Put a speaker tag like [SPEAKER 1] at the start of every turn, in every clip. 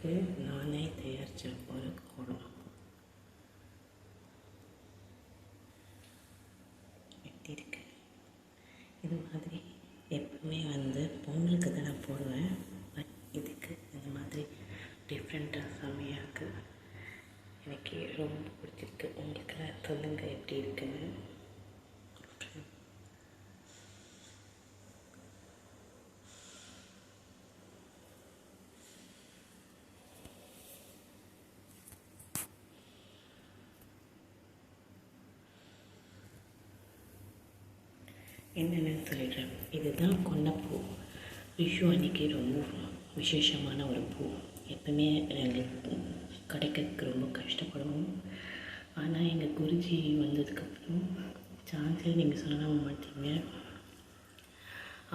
[SPEAKER 1] எனக்கு நானே தயாரித்த ஒரு கோலம். எப்படி இருக்கு? இது மாதிரி எப்பவுமே பொங்கலுக்கு தான் நான் போடுவேன். பட் இதுக்கு இந்த மாதிரி டிஃப்ரெண்ட்டாக செம்மையாக இருக்குது. எனக்கு ரொம்ப பிடிச்சிருக்கு. உங்களுக்கெல்லாம் சொல்லுங்கள் எப்படி இருக்குன்னு. என்னென்னு சொல்லிடுறேன். இதுதான் கொன்னைப்பூ. விஷு அன்றைக்கி ரொம்ப விசேஷமான ஒரு பூ. எப்பவுமே எங்களுக்கு கிடைக்கிறதுக்கு ரொம்ப கஷ்டப்படுவோம். ஆனால் எங்கள் குருஜி வந்ததுக்கப்புறம் சான்ஸே நீங்கள் சொல்ல மாட்டீங்க,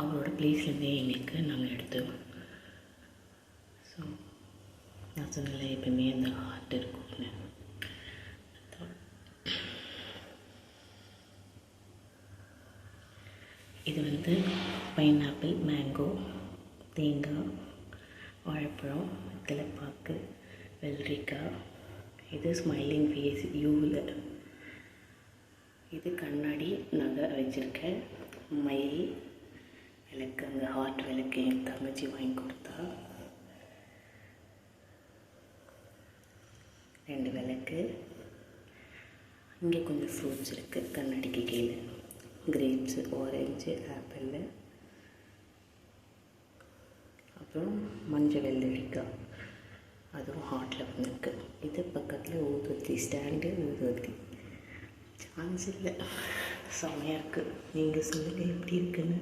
[SPEAKER 1] அவரோட ப்ளேஸ்லேருந்தே எங்களுக்கு நாங்கள் எடுத்தோம். ஸோ நான் சொன்னல எப்பவுமே அந்த ஹார்ட் இருக்கும்னு. இது பைனாப்பிள், மேங்கோ, தேங்காய், வாழைப்பழம், வெத்தலைப்பாக்கு, வெள்ளரிக்காய். இது ஸ்மைலிங் ஃபேஸ் யூவில். இது கண்ணாடி நகை வச்சுருக்கேன். மயில் விளக்கு, அந்த ஹார்ட் விளக்கு என் தங்கச்சி வாங்கி கொடுத்தா. 2 விளக்கு. இங்கே கொஞ்சம் ஃப்ரூட்ஸ் இருக்குது கண்ணாடிக்கு கீழே. கிரேப்ஸு, ஆரஞ்சு, ஆப்பிள், அப்புறம் மஞ்சள் வெள்ளரிக்காய், அதுவும் ஹாட்டில் வந்துருக்கு. இது பக்கத்தில் ஊதுவத்தி ஸ்டாண்டு, ஊதுவத்தி. சான்ஸ் இல்லை, செம்மையாக இருக்குது. நீங்கள் சொல்லுங்கள் எப்படி இருக்குன்னு.